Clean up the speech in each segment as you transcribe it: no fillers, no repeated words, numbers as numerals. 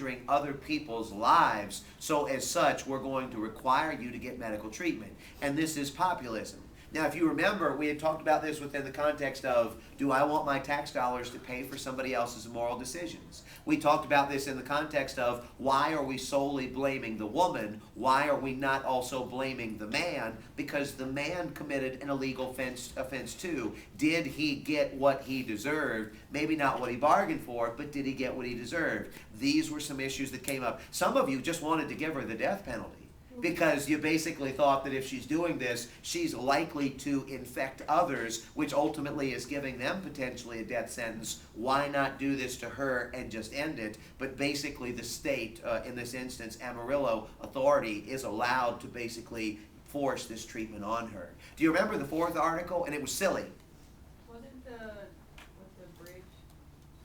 endangering other people's lives. So as such, we're going to require you to get medical treatment. And this is populism. Now, if you remember, we had talked about this within the context of, do I want my tax dollars to pay for somebody else's immoral decisions? We talked about this in the context of, why are we solely blaming the woman? Why are we not also blaming the man? Because the man committed an illegal offense too. Did he get what he deserved? Maybe not what he bargained for, but did he get what he deserved? These were some issues that came up. Some of you just wanted to give her the death penalty, because you basically thought that if she's doing this, she's likely to infect others, which ultimately is giving them potentially a death sentence. Why not do this to her and just end it? But basically the state, in this instance, Amarillo authority, is allowed to basically force this treatment on her. Do you remember the fourth article? And it was silly.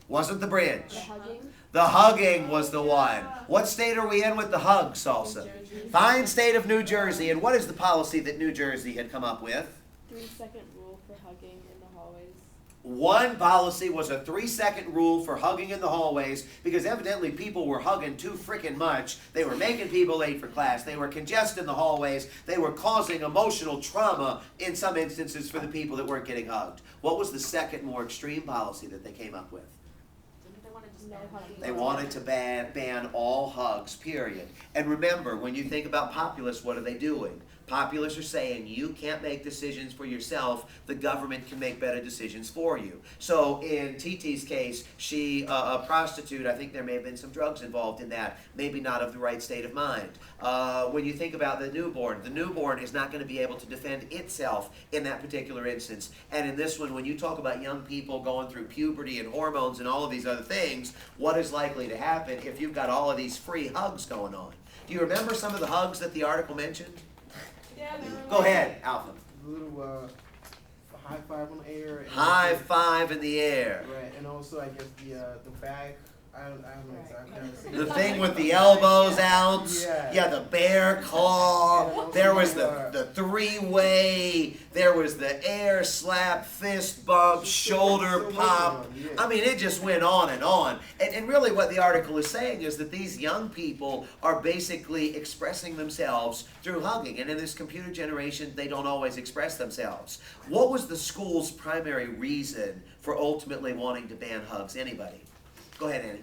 Wasn't the bridge. The hugging? The hugging was the one. What state are we in with the hug, Salsa? Fine state of New Jersey. And what is the policy that New Jersey had come up with? 3-second rule for hugging in the hallways. One policy was a 3-second rule for hugging in the hallways, because evidently people were hugging too freaking much. They were making people late for class. They were congesting the hallways. They were causing emotional trauma in some instances for the people that weren't getting hugged. What was the second more extreme policy that they came up with? No hugging. They wanted to ban all hugs, period. And remember, when you think about populists, what are they doing? Populists are saying you can't make decisions for yourself. The government can make better decisions for you. So in TT's case, she, a prostitute, I think there may have been some drugs involved in that, maybe not of the right state of mind. When you think about the newborn is not going to be able to defend itself in that particular instance. And in this one, when you talk about young people going through puberty and hormones and all of these other things, what is likely to happen if you've got all of these free hugs going on? Do you remember some of the hugs that the article mentioned? Yeah, Go ahead, Alpha. A little high five on the air. High five in the air. Right, and also I guess the bag. I don't know exactly how to say The it. thing with the elbows out. Yeah. The bear claw. Yeah, There was also, the three-way. There was the air slap, fist bump, shoulder pop. Yeah. I mean, it just went on and on. And really what the article is saying is that these young people are basically expressing themselves through hugging. And in this computer generation, they don't always express themselves. What was the school's primary reason for ultimately wanting to ban hugs? Anybody? Go ahead, Annie.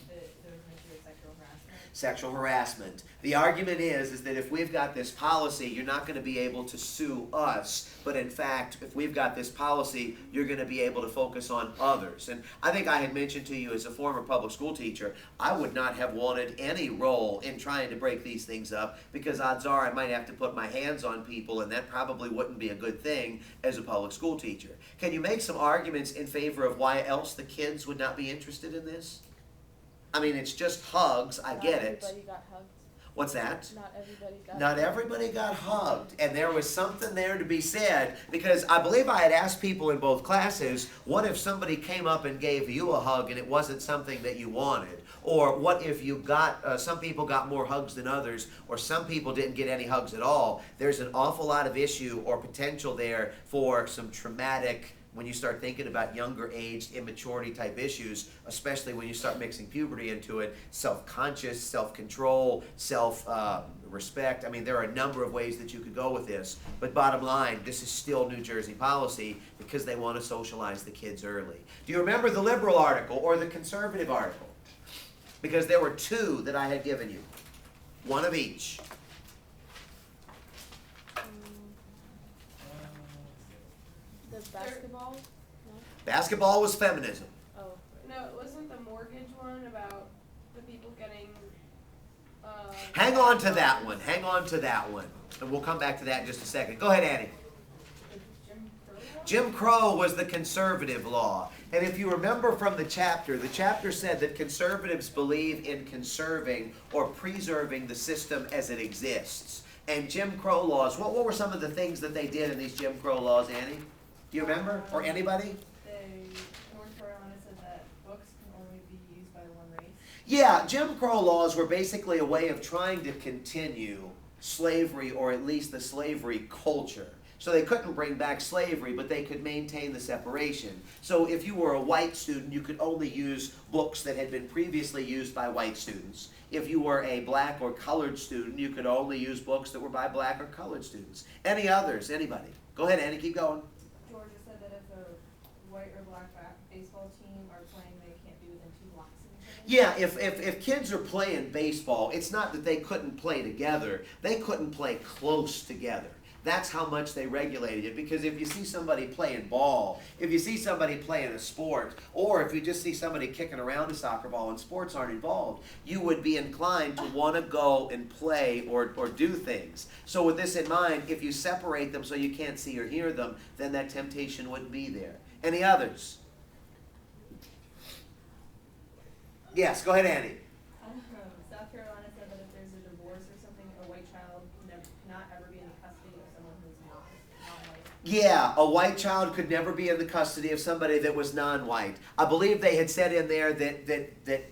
There was an issue with sexual harassment. Sexual harassment. The argument is that if we've got this policy, you're not going to be able to sue us. But in fact, if we've got this policy, you're going to be able to focus on others. And I think I had mentioned to you as a former public school teacher, I would not have wanted any role in trying to break these things up, because odds are I might have to put my hands on people, and that probably wouldn't be a good thing as a public school teacher. Can you make some arguments in favor of why else the kids would not be interested in this? I mean, it's just hugs. I get it. Not everybody got hugged. What's that? Not everybody got Not everybody got hugged. And there was something there to be said, because I believe I had asked people in both classes, what if somebody came up and gave you a hug and it wasn't something that you wanted? Or what if you got, some people got more hugs than others, or some people didn't get any hugs at all? There's an awful lot of issue or potential there for some traumatic, when you start thinking about younger aged immaturity type issues, especially when you start mixing puberty into it, self-conscious, self-control, self-respect. I mean, there are a number of ways that you could go with this. But bottom line, this is still New Jersey policy, because they want to socialize the kids early. Do you remember the liberal article or the conservative article? Because there were two that I had given you. One of each. The basketball? No? Basketball was feminism. Oh. No, it wasn't the mortgage one about the people getting. Hang on to that one. Hang on to that one. And we'll come back to that in just a second. Go ahead, Annie. Jim Crow? Jim Crow was the conservative law. And if you remember from the chapter said that conservatives believe in conserving or preserving the system as it exists. And Jim Crow laws, what were some of the things that they did in these Jim Crow laws, Annie? Do you remember? Or anybody? North Carolina said that books can only be used by one race. Yeah, Jim Crow laws were basically a way of trying to continue slavery, or at least the slavery culture. So they couldn't bring back slavery, but they could maintain the separation. So if you were a white student, you could only use books that had been previously used by white students. If you were a black or colored student, you could only use books that were by black or colored students. Any others? Anybody? Go ahead, Annie, keep going. Georgia said that if a white or black baseball team are playing, they can't be within 2 blocks of each other. Yeah, if kids are playing baseball, it's not that they couldn't play together. They couldn't play close together. That's how much they regulated it. Because if you see somebody playing ball, if you see somebody playing a sport, or if you just see somebody kicking around a soccer ball and sports aren't involved, you would be inclined to want to go and play or do things. So with this in mind, if you separate them so you can't see or hear them, then that temptation wouldn't be there. Any others? Yes, go ahead, Andy. South Carolina said that if there's a divorce or something, a white child cannot ever be in the custody of someone who's not white. Yeah, a white child could never be in the custody of somebody that was non-white. I believe they had said in there that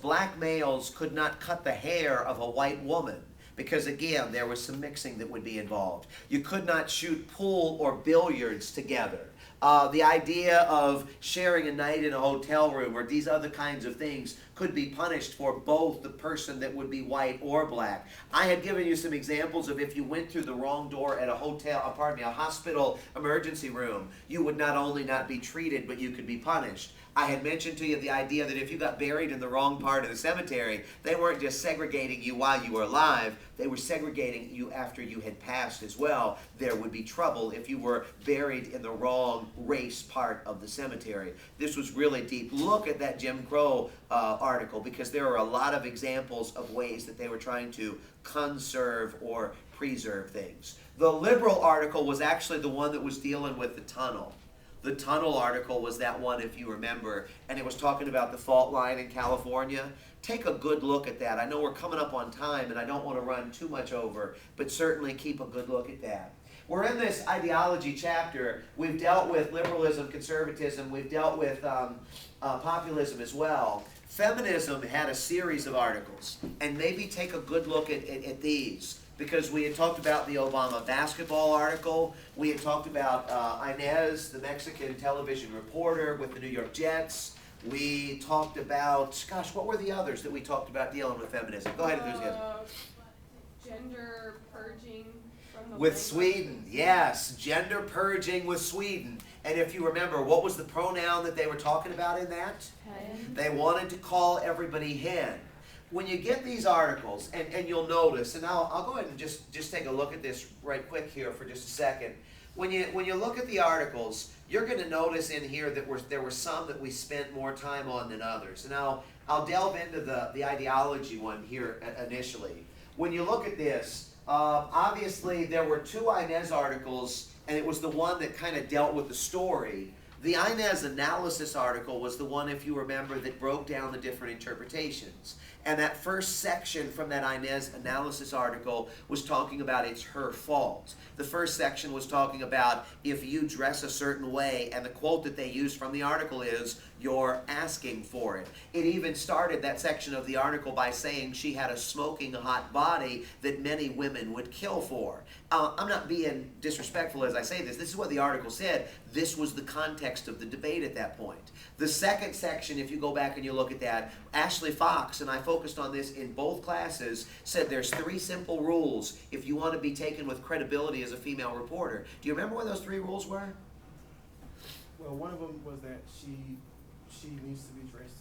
black males could not cut the hair of a white woman. Because again, there was some mixing that would be involved. You could not shoot pool or billiards together. The idea of sharing a night in a hotel room or these other kinds of things could be punished for both the person that would be white or black. I had given you some examples of if you went through the wrong door at a a hospital emergency room, you would not only not be treated, but you could be punished. I had mentioned to you the idea that if you got buried in the wrong part of the cemetery, they weren't just segregating you while you were alive, they were segregating you after you had passed as well. There would be trouble if you were buried in the wrong race part of the cemetery. This was really deep. Look at that Jim Crow article, because there are a lot of examples of ways that they were trying to conserve or preserve things. The liberal article was actually the one that was dealing with the tunnel. The tunnel article was that one, if you remember, and it was talking about the fault line in California. Take a good look at that. I know we're coming up on time, and I don't want to run too much over, but certainly keep a good look at that. We're in this ideology chapter. We've dealt with liberalism, conservatism. We've dealt with populism as well. Feminism had a series of articles, and maybe take a good look at these. Because we had talked about the Obama basketball article. We had talked about Inez, the Mexican television reporter with the New York Jets. We talked about, gosh, what were the others that we talked about dealing with feminism? Go ahead, enthusiasm. Gender purging from the With language. Sweden, yes, gender purging with Sweden. And if you remember, what was the pronoun that they were talking about in that? Hen. They wanted to call everybody hen. When you get these articles, and you'll notice, and I'll go ahead and just take a look at this right quick here for just a second. When you look at the articles, you're going to notice in here that there were some that we spent more time on than others. And I'll delve into the ideology one here initially. When you look at this, obviously there were 2 Inez articles, and it was the one that kind of dealt with the story. The Inez analysis article was the one, if you remember, that broke down the different interpretations. And that first section from that Inez analysis article was talking about it's her fault. The first section was talking about if you dress a certain way, and the quote that they used from the article is, "You're asking for it." It even started that section of the article by saying she had a smoking hot body that many women would kill for. I'm not being disrespectful as I say this. This is what the article said. This was the context of the debate at that point. The second section, if you go back and you look at that, Ashley Fox, and I focused on this in both classes, said there's 3 simple rules if you want to be taken with credibility as a female reporter. Do you remember what those 3 rules were? Well, one of them was that she needs to be dressed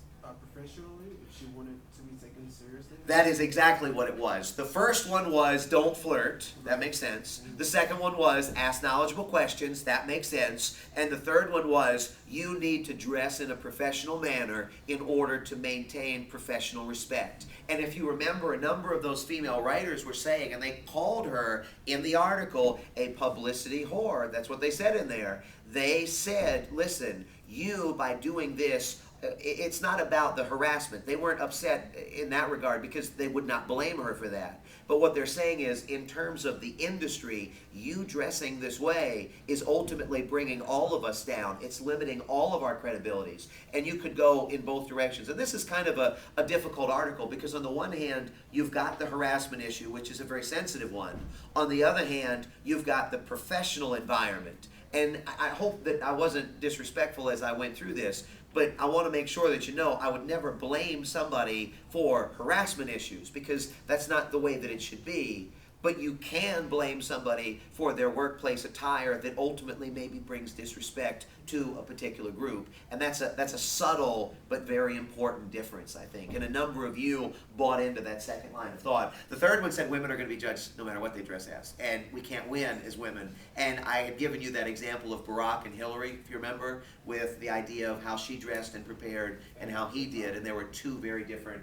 professionally if she wanted to be taken seriously. That is exactly what it was. The first one was don't flirt. That makes sense. The second one was ask knowledgeable questions. That makes sense. And the third one was you need to dress in a professional manner in order to maintain professional respect. And if you remember, a number of those female writers were saying, and they called her in the article a publicity whore. That's what they said in there. They said, listen, you, by doing this, it's not about the harassment. They weren't upset in that regard because they would not blame her for that. But what they're saying is, in terms of the industry, you dressing this way is ultimately bringing all of us down. It's limiting all of our credibilities. And you could go in both directions. And this is kind of a difficult article because on the one hand, you've got the harassment issue, which is a very sensitive one. On the other hand, you've got the professional environment. And I hope that I wasn't disrespectful as I went through this, but I want to make sure that you know I would never blame somebody for harassment issues because that's not the way that it should be. But you can blame somebody for their workplace attire that ultimately maybe brings disrespect to a particular group. And that's a subtle but very important difference, I think. And a number of you bought into that second line of thought. The third one said women are going to be judged no matter what they dress as. And we can't win as women. And I had given you that example of Barack and Hillary, if you remember, with the idea of how she dressed and prepared and how he did. And there were two very different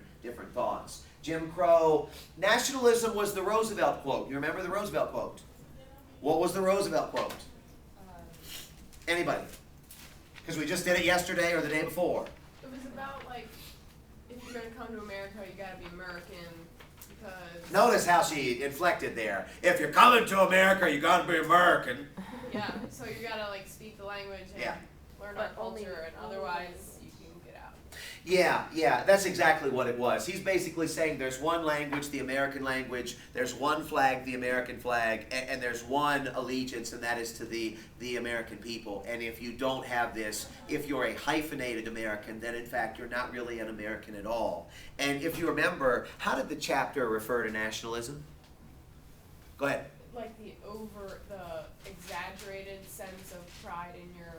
thoughts. Jim Crow. Nationalism was the Roosevelt quote. You remember the Roosevelt quote? What was the Roosevelt quote? Anybody? Because we just did it yesterday or the day before. It was about like, if you're gonna come to America, you gotta be American because. Notice how she inflected there. If you're coming to America, you gotta be American. Yeah, so you gotta like speak the language and Yeah. learn our But only- culture, and only otherwise you can get out. Yeah, that's exactly what it was. He's basically saying there's one language, the American language, there's one flag, the American flag, and there's one allegiance, and that is to the American people. And if you don't have this, if you're a hyphenated American, then in fact you're not really an American at all. And if you remember, how did the chapter refer to nationalism? Go ahead. Like the exaggerated sense of pride in your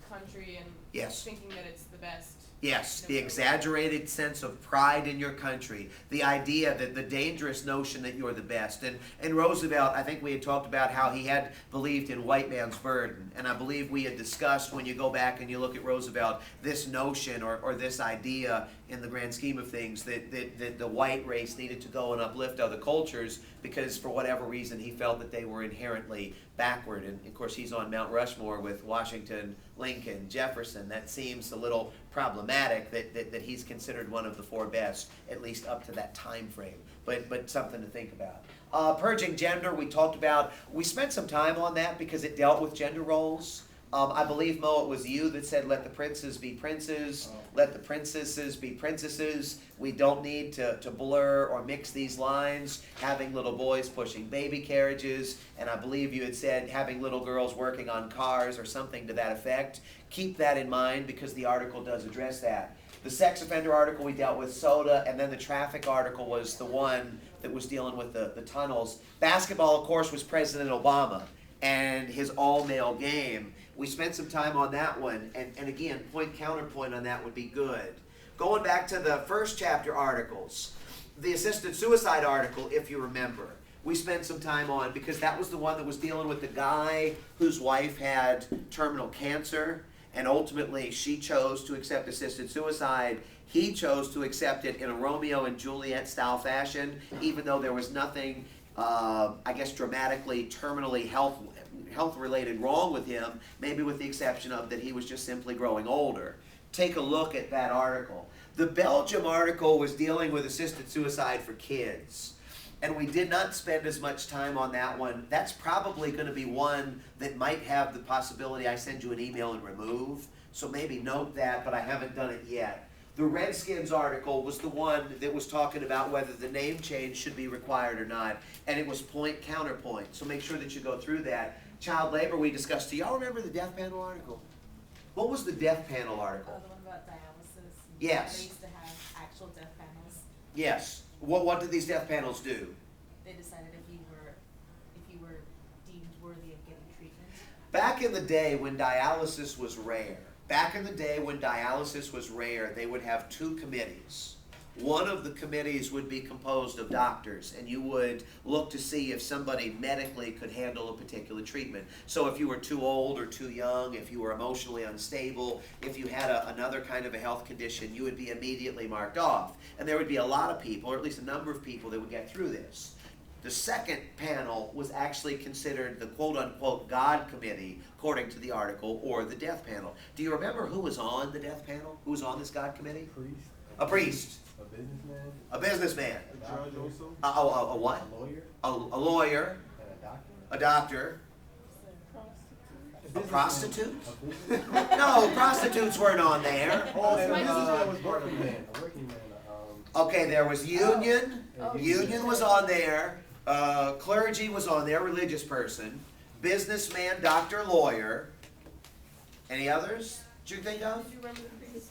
country and Yes. thinking that it's the best. Yes, the exaggerated sense of pride in your country, the idea that the dangerous notion that you're the best. And Roosevelt, I think we had talked about how he had believed in white man's burden. And I believe we had discussed when you go back and you look at Roosevelt, this notion or this idea in the grand scheme of things that the white race needed to go and uplift other cultures because for whatever reason he felt that they were inherently backward. And of course he's on Mount Rushmore with Washington, Lincoln, Jefferson. That seems a little problematic that he's considered one of the four best, at least up to that time frame. But something to think about. Purging gender, we talked about. We spent some time on that because it dealt with gender roles. I believe, Mo, it was you that said, let the princes be princes, let the princesses be princesses. We don't need to blur or mix these lines, having little boys pushing baby carriages, and I believe you had said having little girls working on cars or something to that effect. Keep that in mind because the article does address that. The sex offender article, we dealt with soda, and then the traffic article was the one that was dealing with the tunnels. Basketball, of course, was President Obama and his all-male game. We spent some time on that one, and again, point counterpoint on that would be good. Going back to the first chapter articles, the assisted suicide article, if you remember, we spent some time on because that was the one that was dealing with the guy whose wife had terminal cancer, and ultimately she chose to accept assisted suicide. He chose to accept it in a Romeo and Juliet style fashion, even though there was nothing, I guess, dramatically, terminally health-related wrong with him, maybe with the exception of that he was just simply growing older. Take a look at that article. The Belgium article was dealing with assisted suicide for kids, and we did not spend as much time on that one. That's probably going to be one that might have the possibility I send you an email and remove, so maybe note that, but I haven't done it yet. The Redskins article was the one that was talking about whether the name change should be required or not, and it was point counterpoint, so make sure that you go through that. Child labor we discussed. Do y'all remember the death panel article? What was the death panel article? The one about dialysis. Yes. They used to have actual death panels. Yes. What did these death panels do? They decided if you were deemed worthy of getting treatment. Back in the day when dialysis was rare, they would have two committees. One of the committees would be composed of doctors, and you would look to see if somebody medically could handle a particular treatment. So if you were too old or too young, if you were emotionally unstable, if you had another kind of a health condition, you would be immediately marked off. And there would be a lot of people, or at least a number of people, that would get through this. The second panel was actually considered the quote-unquote God Committee, according to the article, or the death panel. Do you remember who was on the death panel? Who was on this God Committee? Priest. A priest. A businessman. A businessman. A judge also. A what? A lawyer. A lawyer. And a doctor. A doctor. A businessman. prostitute? A businessman. No, prostitutes weren't on there. Oh, And so my this is a what was part of working it. man. A working man. Okay, there was union. Oh. Union was on there. Clergy was on there, religious person. Businessman, doctor, lawyer. Any others that you think of? Did you remember the previous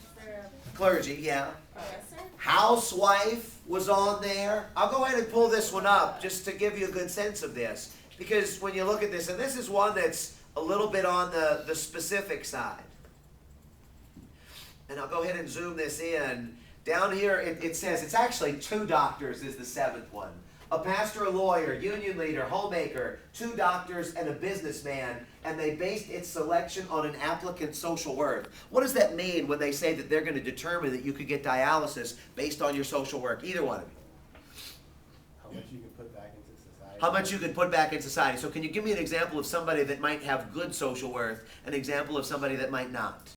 Clergy, yeah. professor? Housewife was on there. I'll go ahead and pull this one up just to give you a good sense of this. Because when you look at this, and this is one that's a little bit on the specific side. And I'll go ahead and zoom this in. Down here it says, it's actually 2 doctors is the 7th one. A pastor, a lawyer, union leader, homemaker, 2 doctors, and a businessman, and they based its selection on an applicant's social worth. What does that mean when they say that they're going to determine that you could get dialysis based on your social work? Either one of you. How much you can put back into society. How much you could put back in society. So can you give me an example of somebody that might have good social worth, an example of somebody that might not?